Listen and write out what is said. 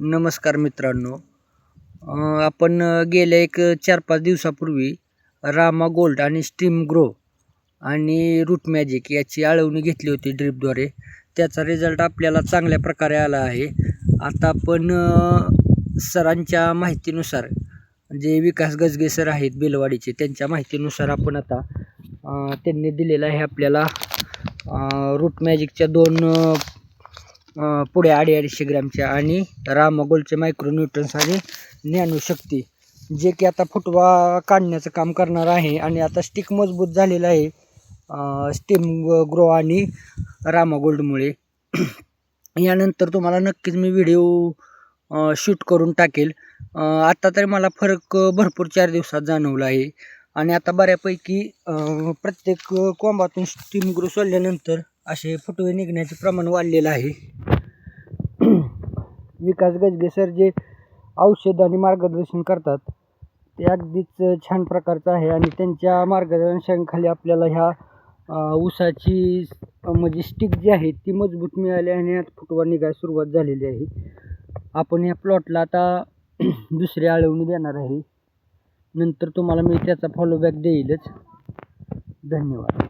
नमस्कार मित्रांनो. आपण गेल्या एक 4-5 दिवसापूर्वी रामा गोल्ड आणि स्टीम ग्रो आणि रूट मॅजिक याची आळवणी घेतली होती ड्रिपद्वारे. त्याचा रिझल्ट आपल्याला चांगल्या प्रकारे आला आहे. आता आपण सरांच्या माहितीनुसार, जे विकास गजगे सर आहेत बेलवाडीचे, त्यांच्या माहितीनुसार आपण आता त्यांनी दिलेला आहे आपल्याला रूट मॅजिकच्या 2 पुढे 250 ग्रॅमच्या आणि रामा गोल्डचे मायक्रोन्यूट्रन्स आणि नॅनो शक्ती, जे की आता फुटवा काढण्याचं काम करणार आहे. आणि आता स्टिक मजबूत झालेला आहे स्टीम ग्रो आणि रामा गोल्डमुळे. यानंतर तुम्हाला नक्कीच मी व्हिडिओ शूट करून टाकेल. आता तरी मला फरक भरपूर 4 दिवसात जाणवला आहे. आणि आता बऱ्यापैकी प्रत्येक कोंबातून स्टीम ग्रो सोडल्यानंतर असे फुटवे निघण्याचे प्रमाण वाढलेलं आहे. विकास गजगे सर जे औषध आणि मार्गदर्शन करतात ते अगदीच छान प्रकारचं आहे. आणि त्यांच्या मार्गदर्शनाखाली आपल्याला ह्या ऊसाची म्हणजे स्टिक जी आहे ती मजबूत मिळाली आणि आता फुटवा निघायला सुरुवात झालेली आहे. आपण ह्या प्लॉटला आता दुसरी आळवणी देणार आहे. नंतर तुम्हाला मी त्याचा फॉलोबॅक देईलच. धन्यवाद.